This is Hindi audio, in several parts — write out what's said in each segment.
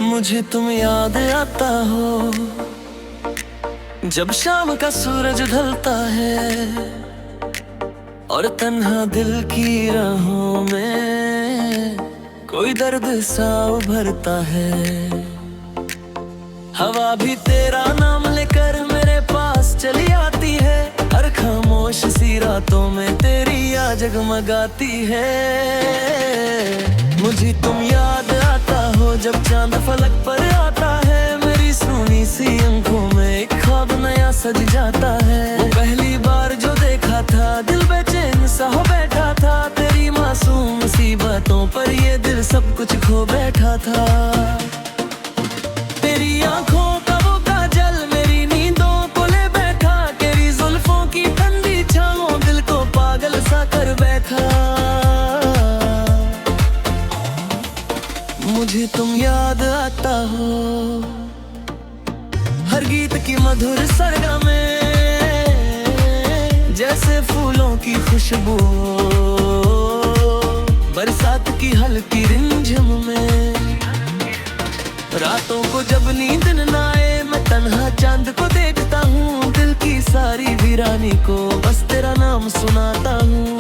मुझे तुम याद आता हो जब शाम का सूरज ढलता है और तन्हा दिल की राहों में कोई दर्द सा उभरता है। हवा भी तेरा नाम लेकर मेरे पास चली आती है, हर खामोश सी रातों में तेरी याद जगमगाती है। मुझे तुम याद आता हो जब चांद फलक पर आता है, मेरी सोनी सी आंखों में एक ख्वाब नया सज जाता है। वो पहली बार जो देखा था दिल बेचैन सा हो बैठा था, तेरी मासूम सी बातों पर ये दिल सब कुछ खो बैठा था। तेरी आंखों का वो काजल मेरी नींदों को ले बैठा, तेरी जुल्फों की ठंडी छाँवों दिल को पागल सा कर बैठा। मुझे तुम याद आता हो हर गीत की मधुर सरगम में, जैसे फूलों की खुशबू बरसात की हल्की रिमझिम में। रातों को जब नींद न आए मैं तन्हा चांद को देखता हूँ, दिल की सारी वीरानी को बस तेरा नाम सुनाता हूँ।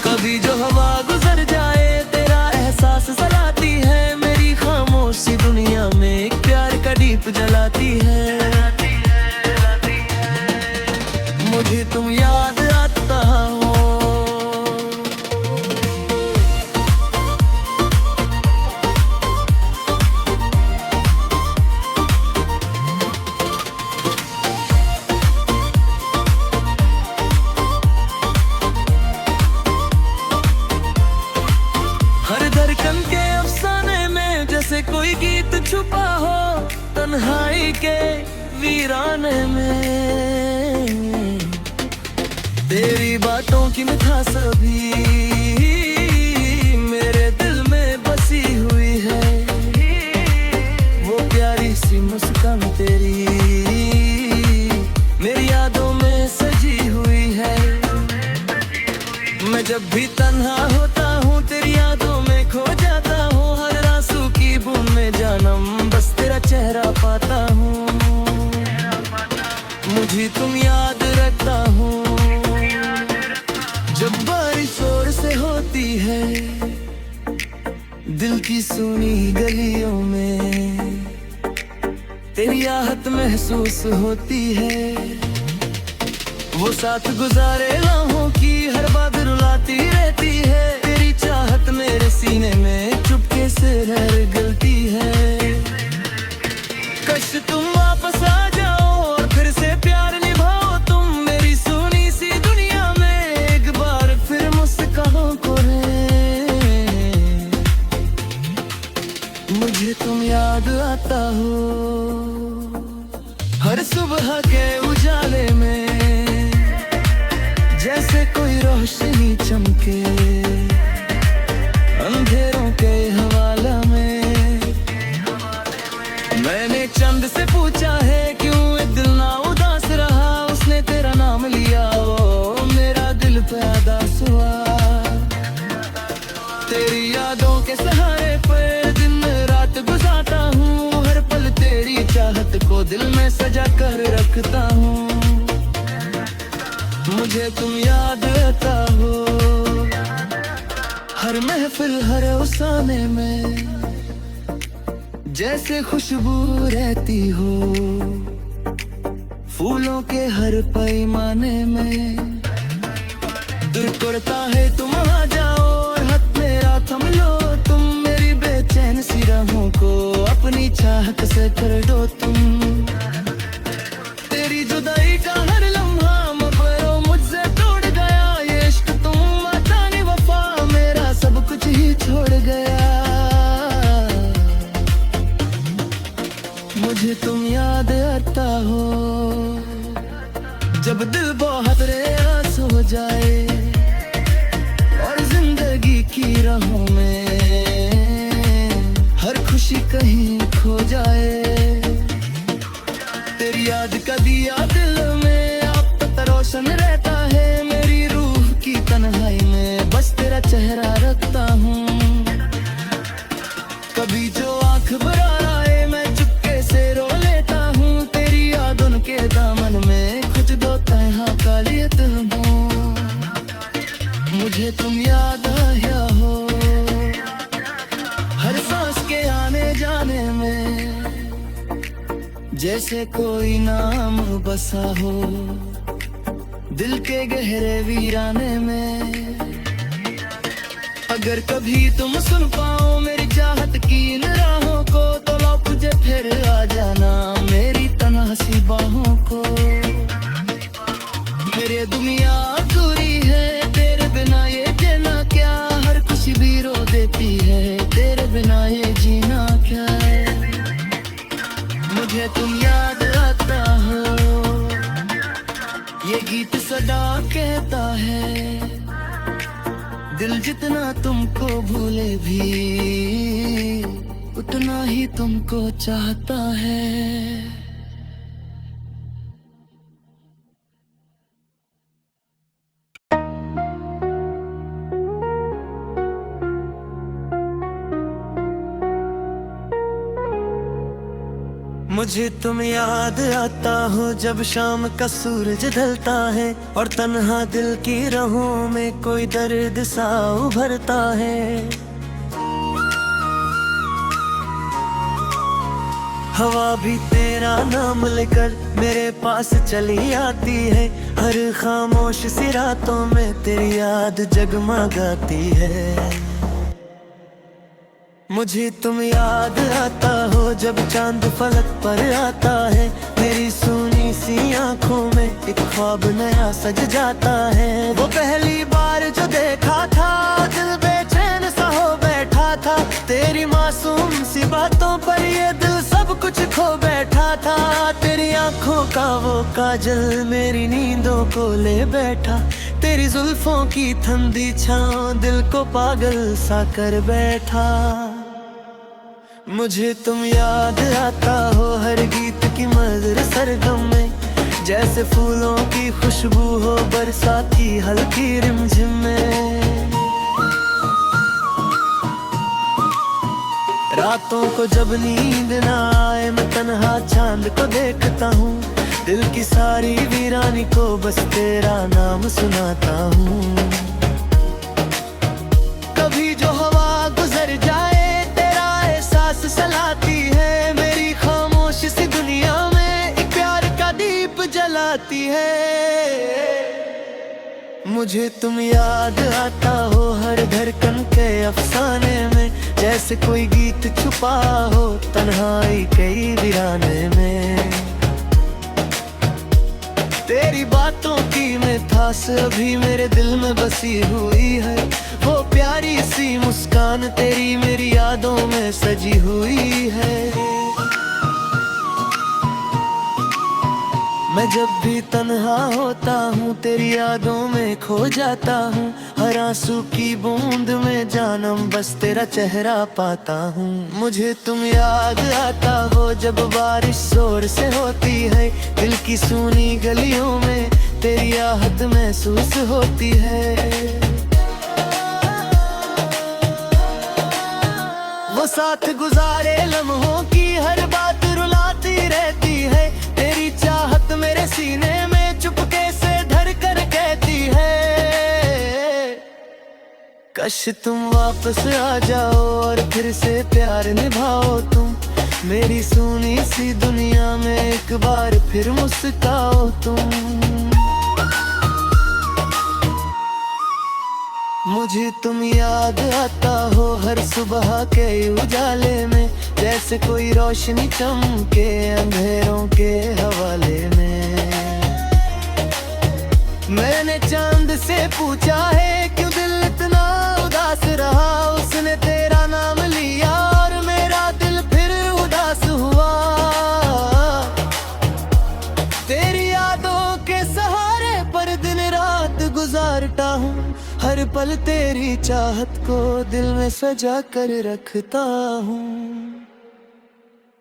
कभी जो हवा गुजर जाए तेरा एहसास जलाती है, मेरी खामोश सी दुनिया में एक प्यार का दीप जलाती है। मुझे तुम याद आता हो हर धड़कन के अफसाने में, जैसे कोई गीत छुपा हो तन्हाई के वीराने में। तेरी बातों की मिठास भी मेरे दिल में बसी हुई है, वो प्यारी सी मुस्कान तेरी मेरी यादों में सजी हुई है। मैं जब भी तन्हा होता हूँ तेरी यादों में खो जाता हूँ, हर आंसू की बूंद में जानम बस तेरा चेहरा पाता हूँ। मुझे तुम याद रखता हूँ जब बारिश जोर से होती है दिल की सुनी गलियों में, तेरी आहट महसूस होती है। वो साथ गुजारे राहों की हर बात रुलाती रहती है, तेरी चाहत मेरे सीने में चुपके से रह गलती है। कश तुम वापस आ जाओ और फिर से प्यार निभाओ तुम, मेरी सुनी सी दुनिया में एक बार फिर मुस्कानो को है। मुझे तुम याद आता हो हर सुबह के उजाले में, जैसे कोई रोशनी चमके अंधेरों के हवाला में। मैंने चंद से पूछा है क्यों ये दिल ना उदास रहा, उसने तेरा नाम लिया वो मेरा दिल पैदास हुआ। तेरी यादों के सहारे पर दिन रात गुजारता हूँ, हर पल तेरी चाहत को दिल में सजा कर रखता हूँ। मुझे तुम याद आता हो हर महफिल हर अफसाने में, जैसे खुशबू रहती हो फूलों के हर पैमाने में। दिल करता है तुम आ जाओ और हाथ मेरा थम लो तुम, मेरी बेचैन सी राहों को अपनी चाहत से कर दो तुम। तेरी जुदाई का हर लम्हा मबरो मुझसे तोड़ गया, ये इश्क तुम मातानी वफा मेरा सब कुछ ही छोड़ गया। मुझे तुम याद आता हो जब दिल बहुत रेस हो जाए और जिंदगी की राहों में हर खुशी कहीं खो जाए। तेरी याद का दिया दिल में अब तक रोशन रहता है, मेरी रूह की तन्हाई में बस तेरा चेहरा रखता हूँ। कभी याद आया हो, हर सांस के आने जाने में जैसे कोई नाम बसा हो, दिल के गहरे वीराने में। अगर कभी तुम सुन पाओ मेरी चाहत की इन राहों को, तो लौट मुझे फिर आ जाना मेरी तन्हा सी बाहों को। मेरी दुनिया अधूरी है तेरे बिना, ये जीना क्या, हर खुशी भी रो देती है तेरे बिना, ये जीना क्या है। मुझे तुम याद आता हो, ये गीत सदा कहता है, दिल जितना तुमको भूले भी उतना ही तुमको चाहता है। मुझे तुम याद आता हो जब शाम का सूरज ढलता है, और तन्हा दिल की राहों में कोई दर्द सा उभरता है। हवा भी तेरा नाम लेकर मेरे पास चली आती है, हर खामोश सी रातों में तेरी याद जगमगाती है। मुझे तुम याद आता हो जब चांद फलक पर आता है, मेरी सूनी सी आंखों में एक ख्वाब नया सज जाता है। वो पहली बार जो देखा था दिल बेचैन सा हो बैठा था, तेरी मासूम सी बातों पर ये दिल सब कुछ खो बैठा था। तेरी आंखों का वो काजल मेरी नींदों को ले बैठा, तेरी जुल्फों की ठंडी छाँव दिल को पागल सा कर बैठा। मुझे तुम याद आता हो हर गीत की मधुर सरगम में, जैसे फूलों की खुशबू हो बरसाती हल्की रिमझिम में। रातों को जब नींद ना आए मैं तन्हा चांद को देखता हूँ, दिल की सारी वीरानी को बस तेरा नाम सुनाता हूँ। कभी जो हवा गुजर जाए सलाती है, मेरी खामोश सी दुनिया में एक प्यार का दीप जलाती है। मुझे तुम याद आता हो हर धड़कन के अफसाने में, जैसे कोई गीत छुपा हो तन्हाई कई वीराने में। तेरी बातों की मिठास अभी मेरे दिल में बसी हुई है, वो प्यारी सी मुस्कान तेरी मेरी यादों में सजी हुई है। मैं जब भी तन्हा होता हूँ तेरी यादों में खो जाता हूँ, हर आंसू की बूंद में जानम बस तेरा चेहरा पाता हूँ। मुझे तुम याद आता हो जब बारिश जोर से होती है, दिल की सूनी गलियों में तेरी आहट महसूस होती है। वो साथ गुजारे लम्हों की हर बात रुलाती रहती है, तेरी चाहत मेरे सीने में चुपके से धर कर कहती है, काश तुम वापस आ जाओ और फिर से प्यार निभाओ तुम, मेरी सुनी सी दुनिया में एक बार फिर मुस्काओ तुम। मुझे तुम याद आता हो हर सुबह के उजाले में, जैसे कोई रोशनी चमके अंधेरों के हवाले में। मैंने चांद से पूछा है क्यों दिल इतना उदास रहा, उसने तेरा नाम लिया और मेरा दिल फिर उदास हुआ। तेरी यादों के सहारे पर दिन रात गुजारता हूँ, हर पल तेरी चाहत को दिल में सजा कर रखता हूँ।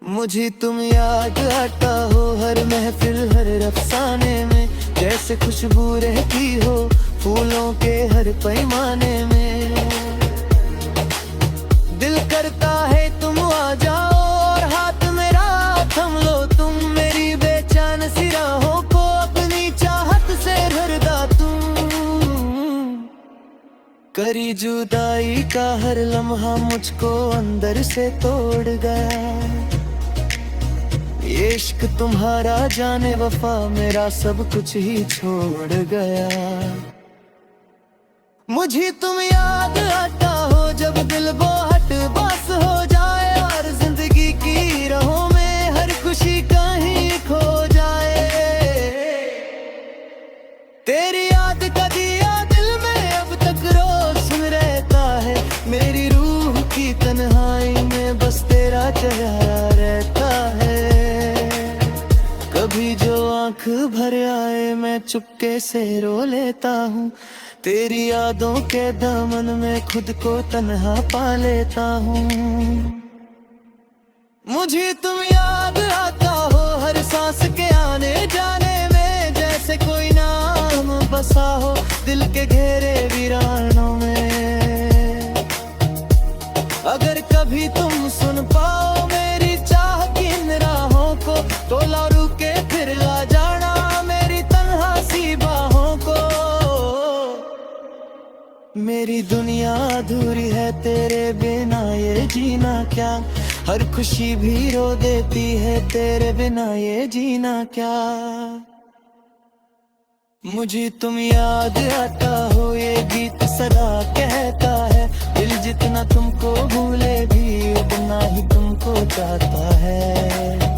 मुझे तुम याद आता हो हर महफिल हर अफसाने में, जैसे खुशबू रहती हो फूलों के हर पैमाने में। दिल करता है तुम आ जाओ और हाथ मेरा थम लो तुम, मेरी बेचैन सी राहों को अपनी चाहत से भर दा तुम। भरी जुदाई का हर लम्हा मुझको अंदर से तोड़ गया। ये इश्क तुम्हारा जाने वफा मेरा सब कुछ ही छोड़ गया। मुझे तुम याद आता हो जब दिल बोहट बस हो जाए और जिंदगी की राहों में हर खुशी कहीं खो जाए। तेरी याद का दिया दिल में अब तक रोज सुन रहता है। मेरी रूह की तन्हाई में बस तेरा चेहरा रहता है। कभी जो आंख भर आए मैं चुपके से रो लेता हूँ। तेरी यादों के दामन में खुद को तन्हा पा लेता हूँ। मुझे तुम याद आता हो हर सांस के आने जाने में, जैसे कोई नाम बसा हो दिल के घेरे वीरानों में। अगर कभी तुम सुन पाओ मेरी चाह की इन राहों को, तो ला रुके फिर आ जाना मेरी तन्हा सी बाहों को। मेरी दुनिया अधूरी है तेरे बिना ये जीना क्या। हर खुशी भी रो देती है तेरे बिना ये जीना क्या। मुझे तुम याद आता हो ये गीत सदा कहता है। दिल जितना तुमको भूले भी उतना ही तुमको चाहता है।